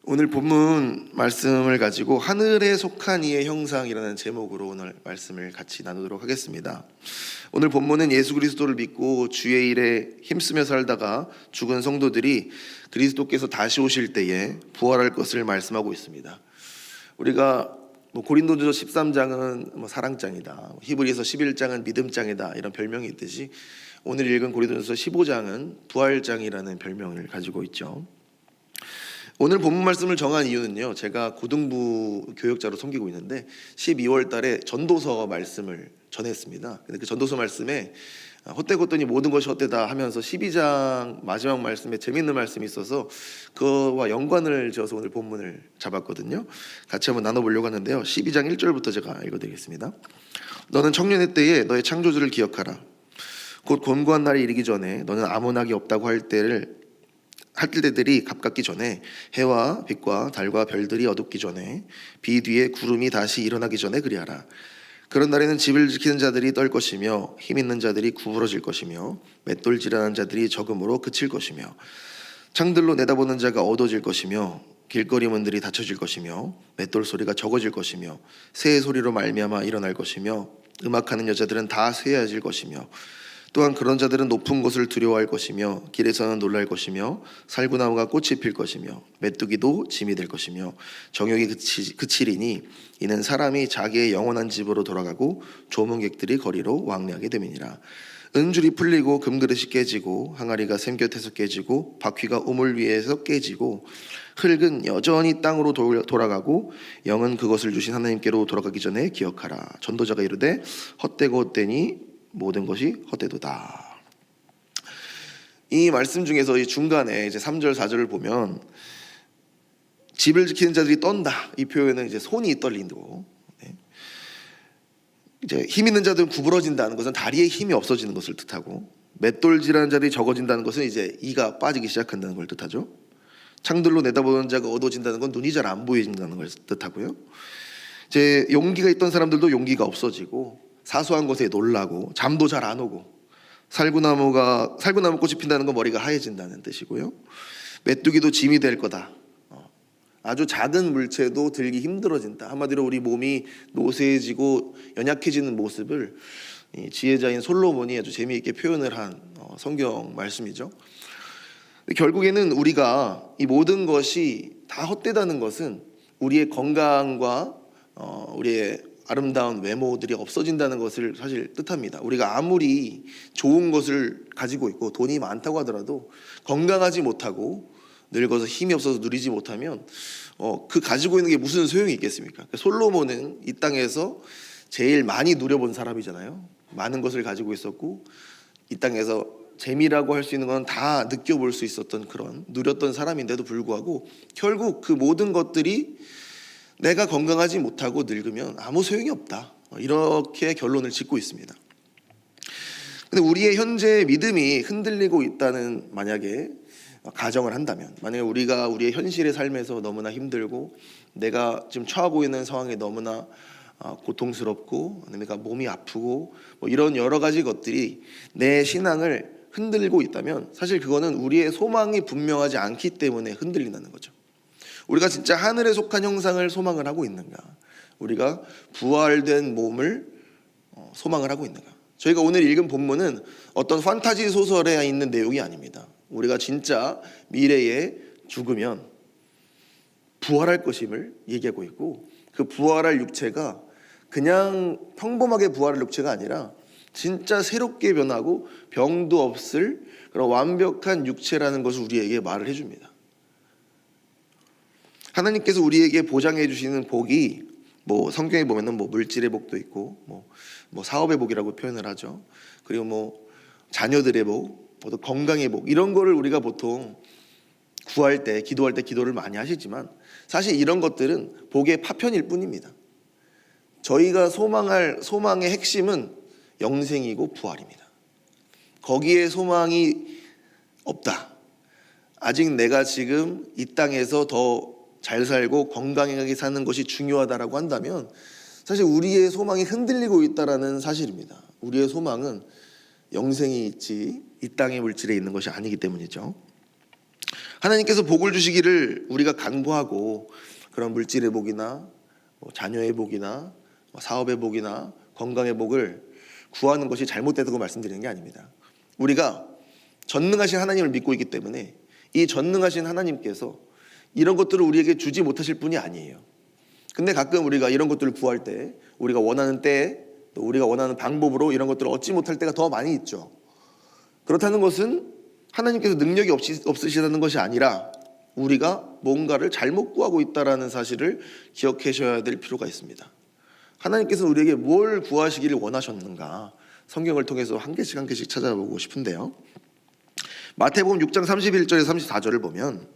오늘 본문 말씀을 가지고 하늘에 속한 이의 형상이라는 제목으로 오늘 말씀을 같이 나누도록 하겠습니다. 오늘 본문은 예수 그리스도를 믿고 주의 일에 힘쓰며 살다가 죽은 성도들이 그리스도께서 다시 오실 때에 부활할 것을 말씀하고 있습니다. 우리가 고린도전서 13장은 사랑장이다, 히브리서 11장은 믿음장이다 이런 별명이 있듯이 오늘 읽은 고린도전서 15장은 부활장이라는 별명을 가지고 있죠. 오늘 본문 말씀을 정한 이유는요, 제가 고등부 교역자로 섬기고 있는데 12월 달에 전도서 말씀을 전했습니다. 근데 그 전도서 말씀에 헛되었더니 모든 것이 헛되다 하면서 12장 마지막 말씀에 재미있는 말씀이 있어서 그거와 연관을 지어서 오늘 본문을 잡았거든요. 같이 한번 나눠보려고 하는데요, 12장 1절부터 제가 읽어드리겠습니다. 너는 청년의 때에 너의 창조주를 기억하라. 곧 곤고한 날이 이르기 전에 너는 아무나기 없다고 할 때들이 가깝기 전에 해와 빛과 달과 별들이 어둡기 전에 비 뒤에 구름이 다시 일어나기 전에 그리하라. 그런 날에는 집을 지키는 자들이 떨 것이며 힘 있는 자들이 구부러질 것이며 맷돌질하는 자들이 적음으로 그칠 것이며 창들로 내다보는 자가 어두워질 것이며 길거리 문들이 닫혀질 것이며 맷돌 소리가 적어질 것이며 새 소리로 말미암아 일어날 것이며 음악하는 여자들은 다 쇠해질 것이며 또한 그런 자들은 높은 곳을 두려워할 것이며 길에서는 놀랄 것이며 살구나무가 꽃이 필 것이며 메뚜기도 짐이 될 것이며 정욕이 그치리니 이는 사람이 자기의 영원한 집으로 돌아가고 조문객들이 거리로 왕래하게 됨이니라. 은줄이 풀리고 금그릇이 깨지고 항아리가 샘 곁에서 깨지고 바퀴가 우물 위에서 깨지고 흙은 여전히 땅으로 돌아가고 영은 그것을 주신 하나님께로 돌아가기 전에 기억하라. 전도자가 이르되 헛되고 헛되니 모든 것이 헛되도다. 이 말씀 중에서 이 중간에 이제 3절 4절을 보면 집을 지키는 자들이 떤다, 이 표현은 이제 손이 떨린다고, 이제 힘 있는 자들은 구부러진다는 것은 다리에 힘이 없어지는 것을 뜻하고, 맷돌질하는 자들이 적어진다는 것은 이제 이가 빠지기 시작한다는 걸 뜻하죠. 창들로 내다보는 자가 어두워진다는 건 눈이 잘 안 보인다는 걸 뜻하고요. 이제 용기가 있던 사람들도 용기가 없어지고 사소한 것에 놀라고 잠도 잘 안 오고 살구나무 꽃이 핀다는 건 머리가 하얘진다는 뜻이고요. 메뚜기도 짐이 될 거다. 아주 작은 물체도 들기 힘들어진다. 한마디로 우리 몸이 노쇠해지고 연약해지는 모습을 이 지혜자인 솔로몬이 아주 재미있게 표현을 한 성경 말씀이죠. 결국에는 우리가 이 모든 것이 다 헛되다는 것은 우리의 건강과 우리의 아름다운 외모들이 없어진다는 것을 사실 뜻합니다. 우리가 아무리 좋은 것을 가지고 있고 돈이 많다고 하더라도 건강하지 못하고 늙어서 힘이 없어서 누리지 못하면 그 가지고 있는 게 무슨 소용이 있겠습니까? 솔로몬은 이 땅에서 제일 많이 누려본 사람이잖아요. 많은 것을 가지고 있었고 이 땅에서 재미라고 할 수 있는 건 다 느껴볼 수 있었던 그런 누렸던 사람인데도 불구하고 결국 그 모든 것들이 내가 건강하지 못하고 늙으면 아무 소용이 없다, 이렇게 결론을 짓고 있습니다. 근데 우리의 현재 믿음이 흔들리고 있다는 만약에 가정을 한다면, 만약에 우리가 우리의 현실의 삶에서 너무나 힘들고 내가 지금 처하고 있는 상황이 너무나 고통스럽고 내가 몸이 아프고 이런 여러 가지 것들이 내 신앙을 흔들고 있다면 사실 그거는 우리의 소망이 분명하지 않기 때문에 흔들린다는 거죠. 우리가 진짜 하늘에 속한 형상을 소망을 하고 있는가? 우리가 부활된 몸을 소망을 하고 있는가? 저희가 오늘 읽은 본문은 어떤 판타지 소설에 있는 내용이 아닙니다. 우리가 진짜 미래에 죽으면 부활할 것임을 얘기하고 있고, 그 부활할 육체가 그냥 평범하게 부활할 육체가 아니라 진짜 새롭게 변하고 병도 없을 그런 완벽한 육체라는 것을 우리에게 말을 해줍니다. 하나님께서 우리에게 보장해 주시는 복이 성경에 보면은 물질의 복도 있고 사업의 복이라고 표현을 하죠. 그리고 자녀들의 복, 또 건강의 복, 이런 거를 우리가 보통 구할 때, 기도할 때 기도를 많이 하시지만 사실 이런 것들은 복의 파편일 뿐입니다. 저희가 소망할 소망의 핵심은 영생이고 부활입니다. 거기에 소망이 없다, 아직 내가 지금 이 땅에서 더 잘 살고 건강하게 사는 것이 중요하다라고 한다면 사실 우리의 소망이 흔들리고 있다라는 사실입니다. 우리의 소망은 영생이 있지 이 땅의 물질에 있는 것이 아니기 때문이죠. 하나님께서 복을 주시기를 우리가 간구하고 그런 물질의 복이나 자녀의 복이나 사업의 복이나 건강의 복을 구하는 것이 잘못되다고 말씀드리는 게 아닙니다. 우리가 전능하신 하나님을 믿고 있기 때문에 이 전능하신 하나님께서 이런 것들을 우리에게 주지 못하실 분이 아니에요. 근데 가끔 우리가 이런 것들을 구할 때 우리가 원하는 때에 또 우리가 원하는 방법으로 이런 것들을 얻지 못할 때가 더 많이 있죠. 그렇다는 것은 하나님께서 능력이 없으시다는 것이 아니라 우리가 뭔가를 잘못 구하고 있다는 사실을 기억하셔야 될 필요가 있습니다. 하나님께서는 우리에게 뭘 구하시기를 원하셨는가 성경을 통해서 한 개씩 찾아보고 싶은데요. 마태복음 6장 31절에서 34절을 보면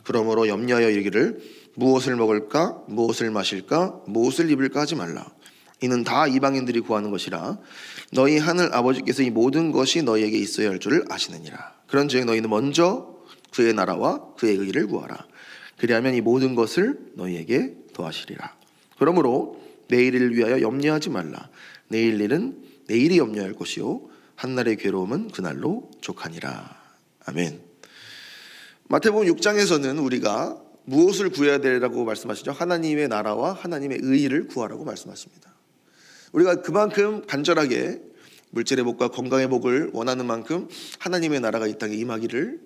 그러므로 염려하여 이르기를 무엇을 먹을까 무엇을 마실까 무엇을 입을까 하지 말라. 이는 다 이방인들이 구하는 것이라. 너희 하늘 아버지께서 이 모든 것이 너희에게 있어야 할 줄을 아시느니라. 그런즉 너희는 먼저 그의 나라와 그의 의를 구하라. 그리하면 이 모든 것을 너희에게 더하시리라. 그러므로 내일을 위하여 염려하지 말라. 내일 일은 내일이 염려할 것이요 한날의 괴로움은 그날로 족하니라. 아멘. 마태복음 6장에서는 우리가 무엇을 구해야 되라고 말씀하시죠? 하나님의 나라와 하나님의 의를 구하라고 말씀하십니다. 우리가 그만큼 간절하게 물질의 복과 건강의 복을 원하는 만큼 하나님의 나라가 이 땅에 임하기를,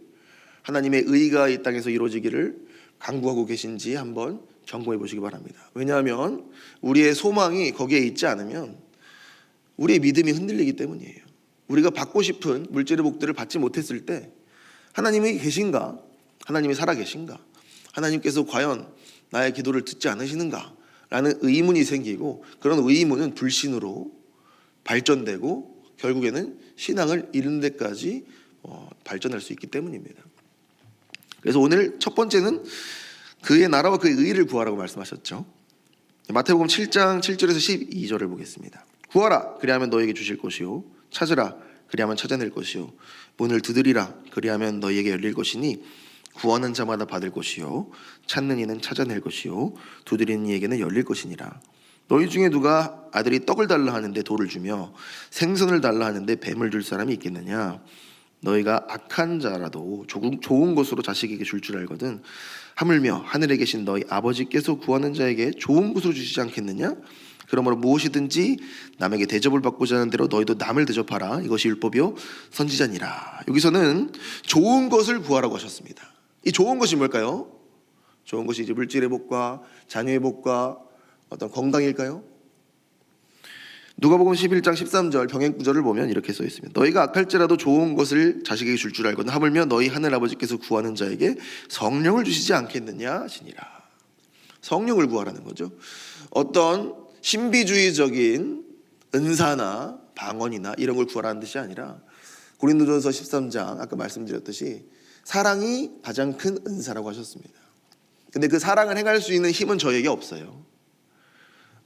하나님의 의가 이 땅에서 이루어지기를 간구하고 계신지 한번 점검해 보시기 바랍니다. 왜냐하면 우리의 소망이 거기에 있지 않으면 우리의 믿음이 흔들리기 때문이에요. 우리가 받고 싶은 물질의 복들을 받지 못했을 때 하나님이 계신가? 하나님이 살아계신가? 하나님께서 과연 나의 기도를 듣지 않으시는가? 라는 의문이 생기고 그런 의문은 불신으로 발전되고 결국에는 신앙을 잃는 데까지 발전할 수 있기 때문입니다. 그래서 오늘 첫 번째는 그의 나라와 그의 의를 구하라고 말씀하셨죠. 마태복음 7장 7절에서 12절을 보겠습니다. 구하라 그리하면 너에게 주실 것이요 찾으라 그리하면 찾아낼 것이요 문을 두드리라 그리하면 너희에게 열릴 것이니 구하는 자마다 받을 것이요 찾는 이는 찾아낼 것이요 두드리는 이에게는 열릴 것이니라. 너희 중에 누가 아들이 떡을 달라 하는데 돌을 주며 생선을 달라 하는데 뱀을 줄 사람이 있겠느냐. 너희가 악한 자라도 좋은 것으로 자식에게 줄 줄 알거든 하물며 하늘에 계신 너희 아버지께서 구하는 자에게 좋은 것으로 주시지 않겠느냐. 그러므로 무엇이든지 남에게 대접을 받고자 하는 대로 너희도 남을 대접하라. 이것이 율법이요 선지자니라. 여기서는 좋은 것을 구하라고 하셨습니다. 이 좋은 것이 뭘까요? 좋은 것이 이제 물질의 복과 자녀의 복과 어떤 건강일까요? 누가복음 11장 13절 병행 구절을 보면 이렇게 써 있습니다. 너희가 악할지라도 좋은 것을 자식에게 줄 줄 알거든 하물며 너희 하늘 아버지께서 구하는 자에게 성령을 주시지 않겠느냐 하시니라. 성령을 구하라는 거죠. 어떤 신비주의적인 은사나 방언이나 이런 걸 구하라는 뜻이 아니라 고린도전서 13장 아까 말씀드렸듯이 사랑이 가장 큰 은사라고 하셨습니다. 근데 그 사랑을 행할 수 있는 힘은 저에게 없어요.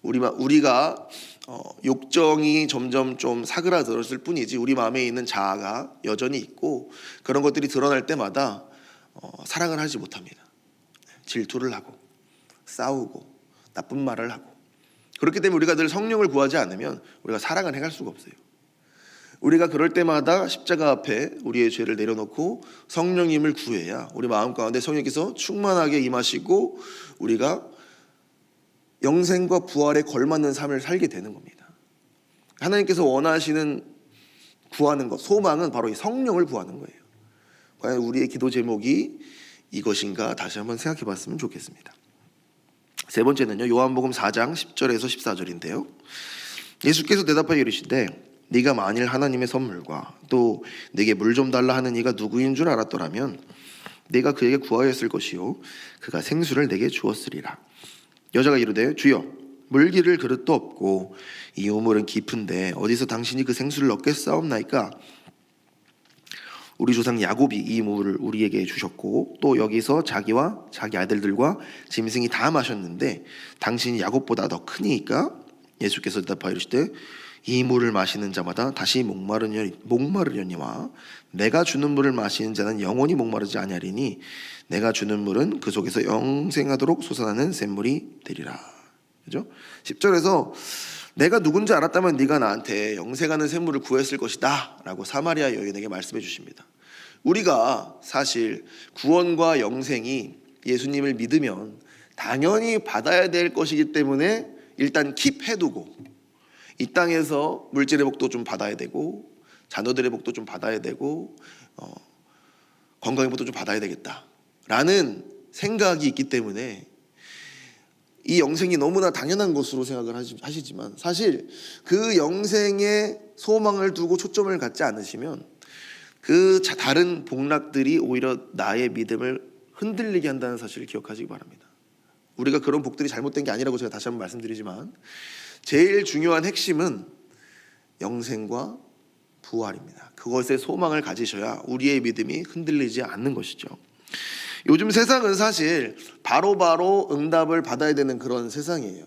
우리가 욕정이 점점 좀 사그라들었을 뿐이지 우리 마음에 있는 자아가 여전히 있고 그런 것들이 드러날 때마다 사랑을 하지 못합니다. 질투를 하고 싸우고 나쁜 말을 하고 그렇기 때문에 우리가 늘 성령을 구하지 않으면 우리가 사랑을 행할 수가 없어요. 우리가 그럴 때마다 십자가 앞에 우리의 죄를 내려놓고 성령님을 구해야 우리 마음 가운데 성령께서 충만하게 임하시고 우리가 영생과 부활에 걸맞는 삶을 살게 되는 겁니다. 하나님께서 원하시는 구하는 것, 소망은 바로 이 성령을 구하는 거예요. 과연 우리의 기도 제목이 이것인가 다시 한번 생각해 봤으면 좋겠습니다. 세 번째는요, 요한복음 4장 10절에서 14절인데요. 예수께서 대답하여 이르시되 네가 만일 하나님의 선물과 또 네게 물 좀 달라 하는 이가 누구인 줄 알았더라면 네가 그에게 구하였을 것이요 그가 생수를 내게 주었으리라. 여자가 이르되 주여 물 기를 그릇도 없고 이 우물은 깊은데 어디서 당신이 그 생수를 얻겠사옵나이까. 우리 조상 야곱이 이 물을 우리에게 주셨고 또 여기서 자기와 자기 아들들과 짐승이 다 마셨는데 당신이 야곱보다 더 크니까. 예수께서 대답하여 이르시되 이 물을 마시는 자마다 다시 목마르려니와 내가 주는 물을 마시는 자는 영원히 목마르지 아니하리니 내가 주는 물은 그 속에서 영생하도록 솟아나는 샘물이 되리라. 그죠? 10절에서 내가 누군지 알았다면 네가 나한테 영생하는 샘물을 구했을 것이다 라고 사마리아 여인에게 말씀해 주십니다. 우리가 사실 구원과 영생이 예수님을 믿으면 당연히 받아야 될 것이기 때문에 일단 킵해두고 이 땅에서 물질의 복도 좀 받아야 되고 자녀들의 복도 좀 받아야 되고 건강의 복도 좀 받아야 되겠다라는 생각이 있기 때문에 이 영생이 너무나 당연한 것으로 생각을 하시지만 사실 그 영생의 소망을 두고 초점을 갖지 않으시면 그 다른 복락들이 오히려 나의 믿음을 흔들리게 한다는 사실을 기억하시기 바랍니다. 우리가 그런 복들이 잘못된 게 아니라고 제가 다시 한번 말씀드리지만 제일 중요한 핵심은 영생과 부활입니다. 그것에 소망을 가지셔야 우리의 믿음이 흔들리지 않는 것이죠. 요즘 세상은 사실 바로바로 응답을 받아야 되는 그런 세상이에요.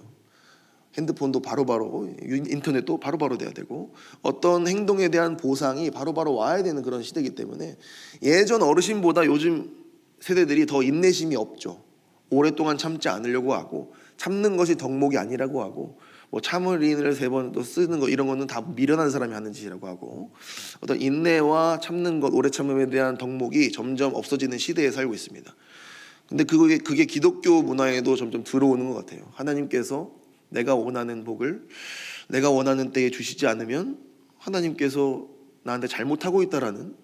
핸드폰도 바로바로, 인터넷도 바로바로 돼야 되고 어떤 행동에 대한 보상이 바로바로 와야 되는 그런 시대이기 때문에 예전 어르신보다 요즘 세대들이 더 인내심이 없죠. 오랫동안 참지 않으려고 하고 참는 것이 덕목이 아니라고 하고 뭐 참을인을 3번 또 쓰는 거 이런 거는 다 미련한 사람이 하는 짓이라고 하고 어떤 인내와 참는 것, 오래 참음에 대한 덕목이 점점 없어지는 시대에 살고 있습니다. 근데 그게 기독교 문화에도 점점 들어오는 것 같아요. 하나님께서 내가 원하는 복을 내가 원하는 때에 주시지 않으면 하나님께서 나한테 잘못하고 있다라는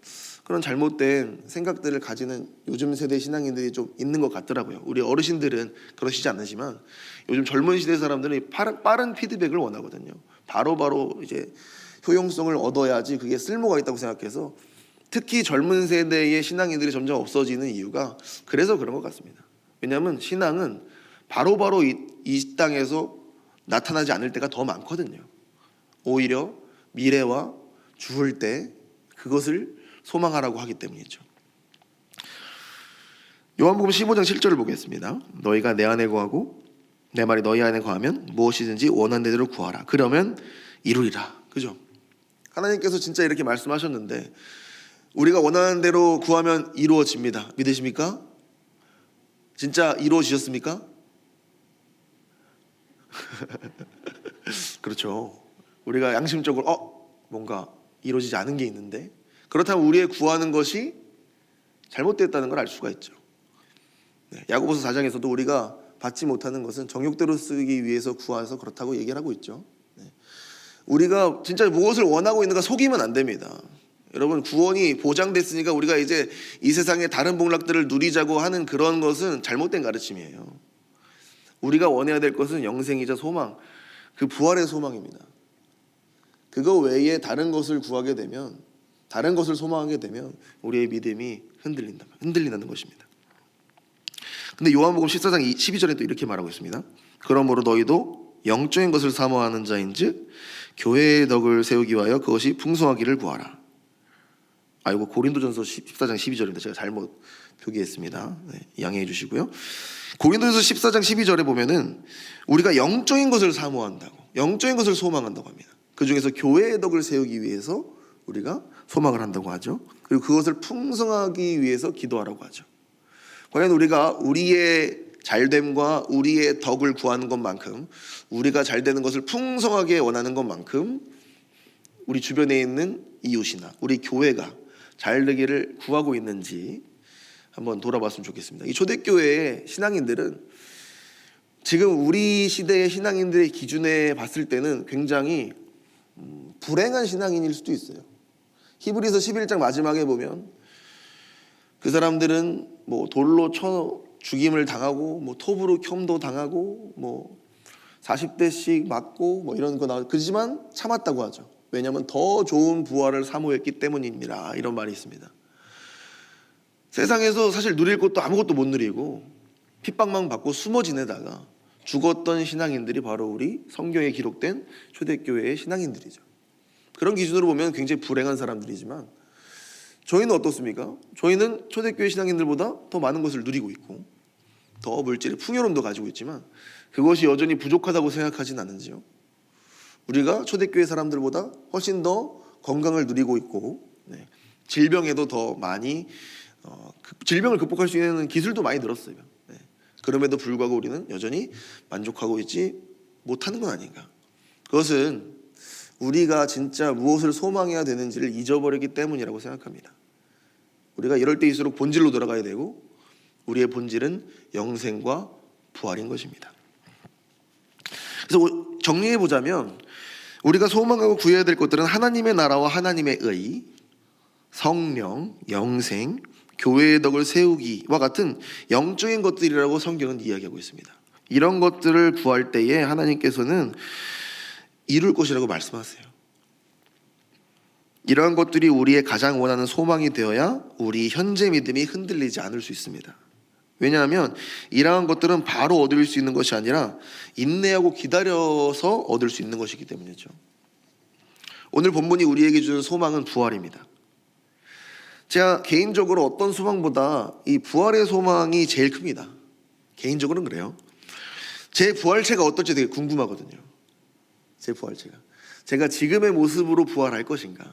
그런 잘못된 생각들을 가지는 요즘 세대 신앙인들이 좀 있는 것 같더라고요. 우리 어르신들은 그러시지 않으시만 요즘 젊은 시대 사람들은 빠른 피드백을 원하거든요. 바로바로 이제 효용성을 얻어야지 그게 쓸모가 있다고 생각해서 특히 젊은 세대의 신앙인들이 점점 없어지는 이유가 그래서 그런 것 같습니다. 왜냐하면 신앙은 바로바로 이 땅에서 나타나지 않을 때가 더 많거든요. 오히려 미래와 죽을 때 그것을 소망하라고 하기 때문이죠. 요한복음 15장 7절을 보겠습니다. 너희가 내 안에 거하고 내 말이 너희 안에 거하면 무엇이든지 원하는 대로 구하라. 그러면 이루리라. 그죠? 하나님께서 진짜 이렇게 말씀하셨는데 우리가 원하는 대로 구하면 이루어집니다. 믿으십니까? 진짜 이루어지셨습니까? 그렇죠. 우리가 양심적으로 뭔가 이루어지지 않은 게 있는데 그렇다면 우리의 구하는 것이 잘못됐다는 걸 알 수가 있죠. 야고보서 4장에서도 우리가 받지 못하는 것은 정욕대로 쓰기 위해서 구해서 그렇다고 얘기를 하고 있죠. 우리가 진짜 무엇을 원하고 있는가 속이면 안 됩니다. 여러분 구원이 보장됐으니까 우리가 이제 이 세상의 다른 복락들을 누리자고 하는 그런 것은 잘못된 가르침이에요. 우리가 원해야 될 것은 영생이자 소망, 그 부활의 소망입니다. 그거 외에 다른 것을 구하게 되면 다른 것을 소망하게 되면 우리의 믿음이 흔들린다는 것입니다. 근데 요한복음 14장 12절에 또 이렇게 말하고 있습니다. 그러므로 너희도 영적인 것을 사모하는 자인즉 교회의 덕을 세우기 위하여 그것이 풍성하기를 구하라. 이거 고린도전서 14장 12절입니다. 제가 잘못 표기했습니다. 양해해 주시고요. 고린도전서 14장 12절에 보면은 우리가 영적인 것을 사모한다고, 영적인 것을 소망한다고 합니다. 그 중에서 교회의 덕을 세우기 위해서 우리가 소망을 한다고 하죠. 그리고 그것을 풍성하기 위해서 기도하라고 하죠. 과연 우리가 우리의 잘됨과 우리의 덕을 구하는 것만큼 우리가 잘되는 것을 풍성하게 원하는 것만큼 우리 주변에 있는 이웃이나 우리 교회가 잘되기를 구하고 있는지 한번 돌아봤으면 좋겠습니다. 이 초대교회의 신앙인들은 지금 우리 시대의 신앙인들의 기준에 봤을 때는 굉장히 불행한 신앙인일 수도 있어요. 히브리서 11장 마지막에 보면 그 사람들은 뭐 돌로 쳐 죽임을 당하고 뭐 톱으로 켬도 당하고 뭐 40대씩 맞고 뭐 이런 거 그렇지만 참았다고 하죠. 왜냐하면 더 좋은 부활을 사모했기 때문입니다. 이런 말이 있습니다. 세상에서 사실 누릴 것도 아무것도 못 누리고 핍박만 받고 숨어 지내다가 죽었던 신앙인들이 바로 우리 성경에 기록된 초대교회의 신앙인들이죠. 그런 기준으로 보면 굉장히 불행한 사람들이지만 저희는 어떻습니까? 저희는 초대교회 신앙인들보다 더 많은 것을 누리고 있고 더 물질의 풍요로움도 가지고 있지만 그것이 여전히 부족하다고 생각하진 않은지요. 우리가 초대교회 사람들보다 훨씬 더 건강을 누리고 있고 질병에도 더 많이 질병을 극복할 수 있는 기술도 많이 늘었어요. 그럼에도 불구하고 우리는 여전히 만족하고 있지 못하는 건 아닌가. 그것은 우리가 진짜 무엇을 소망해야 되는지를 잊어버리기 때문이라고 생각합니다. 우리가 이럴 때일수록 본질로 돌아가야 되고 우리의 본질은 영생과 부활인 것입니다. 그래서 정리해 보자면 우리가 소망하고 구해야 될 것들은 하나님의 나라와 하나님의 의, 성령, 영생, 교회의 덕을 세우기와 같은 영적인 것들이라고 성경은 이야기하고 있습니다. 이런 것들을 구할 때에 하나님께서는 이룰 것이라고 말씀하세요. 이러한 것들이 우리의 가장 원하는 소망이 되어야 우리 현재 믿음이 흔들리지 않을 수 있습니다. 왜냐하면 이러한 것들은 바로 얻을 수 있는 것이 아니라 인내하고 기다려서 얻을 수 있는 것이기 때문이죠. 오늘 본문이 우리에게 주는 소망은 부활입니다. 제가 개인적으로 어떤 소망보다 이 부활의 소망이 제일 큽니다. 개인적으로는 그래요. 제 부활체가 어떨지 되게 궁금하거든요. 제 부활체가 제가 지금의 모습으로 부활할 것인가.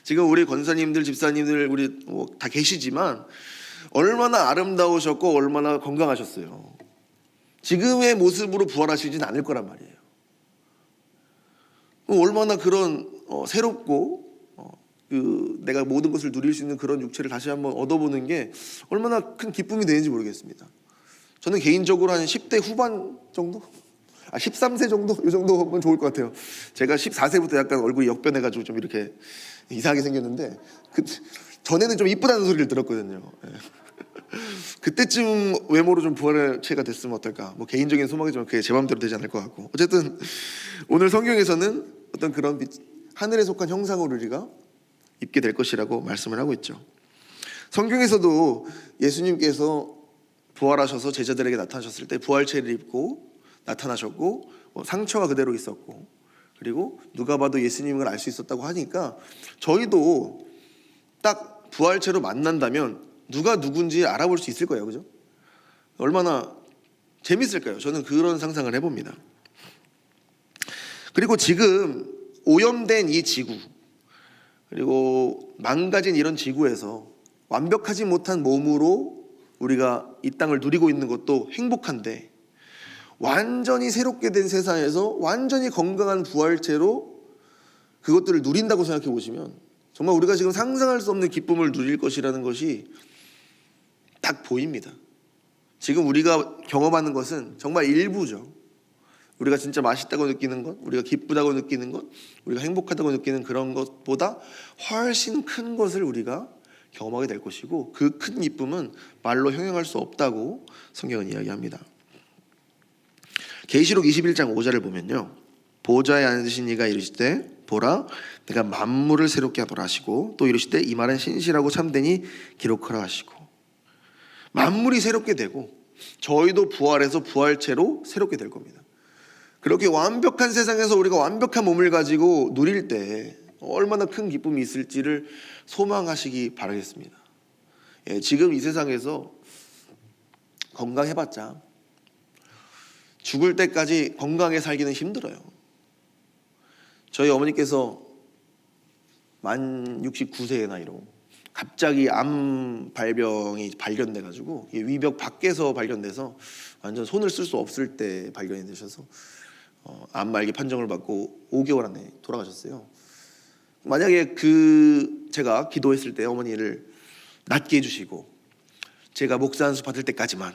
지금 우리 권사님들, 집사님들 우리 다 계시지만 얼마나 아름다우셨고 얼마나 건강하셨어요. 지금의 모습으로 부활하시진 않을 거란 말이에요. 얼마나 그런 새롭고 내가 모든 것을 누릴 수 있는 그런 육체를 다시 한번 얻어보는 게 얼마나 큰 기쁨이 되는지 모르겠습니다. 저는 개인적으로 한 10대 후반 정도? 13세 정도? 이 정도면 좋을 것 같아요. 제가 14세부터 약간 얼굴이 역변해가지고 좀 이렇게 이상하게 생겼는데 전에는 좀 이쁘다는 소리를 들었거든요. 그때쯤 외모로 좀 부활체가 됐으면 어떨까. 개인적인 소망이지만 그게 제 마음대로 되지 않을 것 같고, 어쨌든 오늘 성경에서는 어떤 그런 하늘에 속한 형상을 우리가 입게 될 것이라고 말씀을 하고 있죠. 성경에서도 예수님께서 부활하셔서 제자들에게 나타나셨을 때 부활체를 입고 나타나셨고 상처가 그대로 있었고, 그리고 누가 봐도 예수님을 알 수 있었다고 하니까 저희도 딱 부활체로 만난다면 누가 누군지 알아볼 수 있을 거예요. 그죠? 얼마나 재밌을까요? 저는 그런 상상을 해봅니다. 그리고 지금 오염된 이 지구, 그리고 망가진 이런 지구에서 완벽하지 못한 몸으로 우리가 이 땅을 누리고 있는 것도 행복한데, 완전히 새롭게 된 세상에서 완전히 건강한 부활체로 그것들을 누린다고 생각해 보시면 정말 우리가 지금 상상할 수 없는 기쁨을 누릴 것이라는 것이 딱 보입니다. 지금 우리가 경험하는 것은 정말 일부죠. 우리가 진짜 맛있다고 느끼는 것, 우리가 기쁘다고 느끼는 것, 우리가 행복하다고 느끼는 그런 것보다 훨씬 큰 것을 우리가 경험하게 될 것이고, 그 큰 기쁨은 말로 형용할 수 없다고 성경은 이야기합니다. 계시록 21장 5절을 보면요, 보좌에 앉으신 이가 이르시되 보라 내가 만물을 새롭게 하노라 하시고, 또 이르시되 이 말은 신실하고 참되니 기록하라 하시고. 만물이 새롭게 되고 저희도 부활해서 부활체로 새롭게 될 겁니다. 그렇게 완벽한 세상에서 우리가 완벽한 몸을 가지고 누릴 때 얼마나 큰 기쁨이 있을지를 소망하시기 바라겠습니다. 지금 이 세상에서 건강해봤자 죽을 때까지 건강하게 살기는 힘들어요. 저희 어머니께서 만 69세의 나이로 갑자기 암 발병이 발견돼가지고 위벽 밖에서 발견돼서 완전 손을 쓸 수 없을 때 발견이 되셔서 암 말기 판정을 받고 5개월 안에 돌아가셨어요. 만약에 제가 기도했을 때 어머니를 낫게 해주시고 제가 목사 안수 받을 때까지만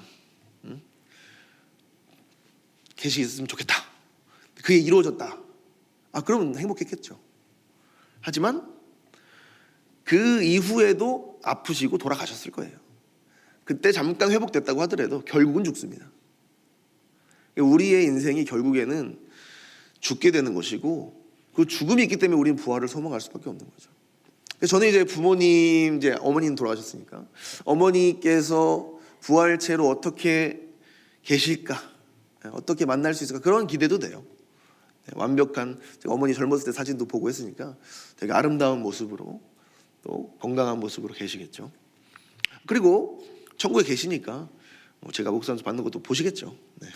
계시겠으면 좋겠다, 그게 이루어졌다, 그러면 행복했겠죠. 하지만 그 이후에도 아프시고 돌아가셨을 거예요. 그때 잠깐 회복됐다고 하더라도 결국은 죽습니다. 우리의 인생이 결국에는 죽게 되는 것이고, 그 죽음이 있기 때문에 우리는 부활을 소망할 수밖에 없는 거죠. 저는 이제 부모님, 어머니는 돌아가셨으니까 어머니께서 부활체로 어떻게 계실까, 어떻게 만날 수 있을까, 그런 기대도 돼요. 완벽한, 제가 어머니 젊었을 때 사진도 보고 했으니까 되게 아름다운 모습으로 또 건강한 모습으로 계시겠죠. 그리고 천국에 계시니까 제가 목사안수 받는 것도 보시겠죠. 네.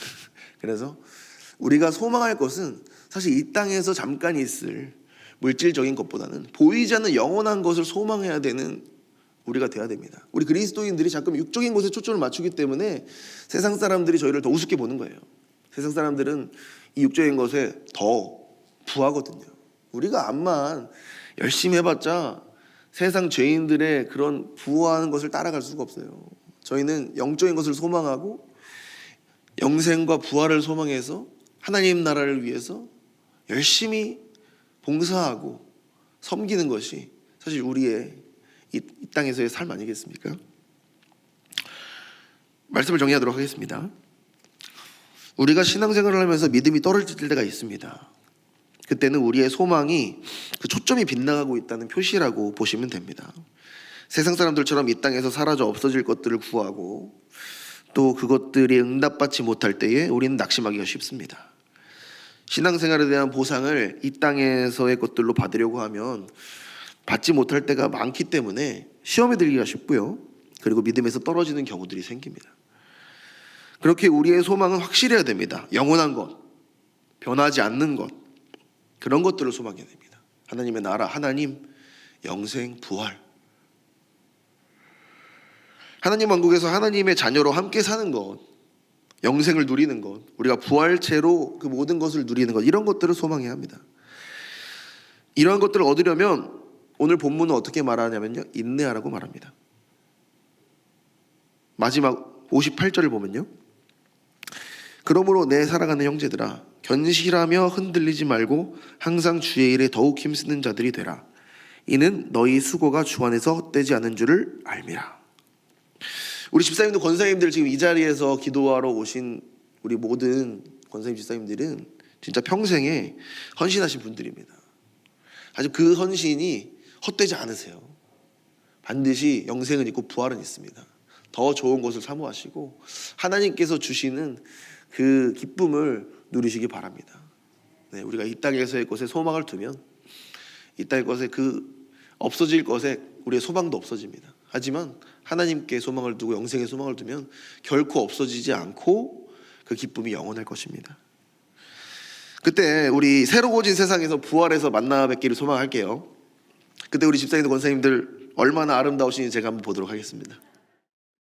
그래서 우리가 소망할 것은 사실 이 땅에서 잠깐 있을 물질적인 것보다는 보이지 않는 영원한 것을 소망해야 되는 우리가 돼야 됩니다. 우리 그리스도인들이 자꾸 육적인 것에 초점을 맞추기 때문에 세상 사람들이 저희를 더 우습게 보는 거예요. 세상 사람들은 이 육적인 것에 더 부하거든요. 우리가 암만 열심히 해봤자 세상 죄인들의 그런 부호하는 것을 따라갈 수가 없어요. 저희는 영적인 것을 소망하고 영생과 부활을 소망해서 하나님 나라를 위해서 열심히 봉사하고 섬기는 것이 사실 우리의 이 땅에서의 삶 아니겠습니까? 말씀을 정리하도록 하겠습니다. 우리가 신앙생활을 하면서 믿음이 떨어질 때가 있습니다. 그때는 우리의 소망이 그 초점이 빗나가고 있다는 표시라고 보시면 됩니다. 세상 사람들처럼 이 땅에서 사라져 없어질 것들을 구하고 또 그것들이 응답받지 못할 때에 우리는 낙심하기가 쉽습니다. 신앙생활에 대한 보상을 이 땅에서의 것들로 받으려고 하면 받지 못할 때가 많기 때문에 시험에 들기가 쉽고요. 그리고 믿음에서 떨어지는 경우들이 생깁니다. 그렇게 우리의 소망은 확실해야 됩니다. 영원한 것, 변하지 않는 것, 그런 것들을 소망해야 됩니다. 하나님의 나라, 하나님, 영생, 부활. 하나님 왕국에서 하나님의 자녀로 함께 사는 것, 영생을 누리는 것, 우리가 부활체로 그 모든 것을 누리는 것, 이런 것들을 소망해야 합니다. 이러한 것들을 얻으려면 오늘 본문은 어떻게 말하냐면요, 인내하라고 말합니다. 마지막 58절을 보면요, 그러므로 내 사랑하는 형제들아, 견실하며 흔들리지 말고 항상 주의 일에 더욱 힘쓰는 자들이 되라. 이는 너희 수고가 주 안에서 헛되지 않은 줄을 알미라. 우리 집사님들, 권사님들 지금 이 자리에서 기도하러 오신 우리 모든 권사님, 집사님들은 진짜 평생에 헌신하신 분들입니다. 아주 그 헌신이 헛되지 않으세요. 반드시 영생은 있고 부활은 있습니다. 더 좋은 것을 사모하시고 하나님께서 주시는 그 기쁨을 누리시기 바랍니다. 네, 우리가 이 땅에서의 것에 소망을 두면 이 땅의 것에 그 없어질 것에 우리의 소망도 없어집니다. 하지만 하나님께 소망을 두고 영생의 소망을 두면 결코 없어지지 않고 그 기쁨이 영원할 것입니다. 그때 우리 새로워진 세상에서 부활해서 만나 뵙기를 소망할게요. 그때 우리 집사님들, 권사님들 얼마나 아름다우신지 제가 한번 보도록 하겠습니다.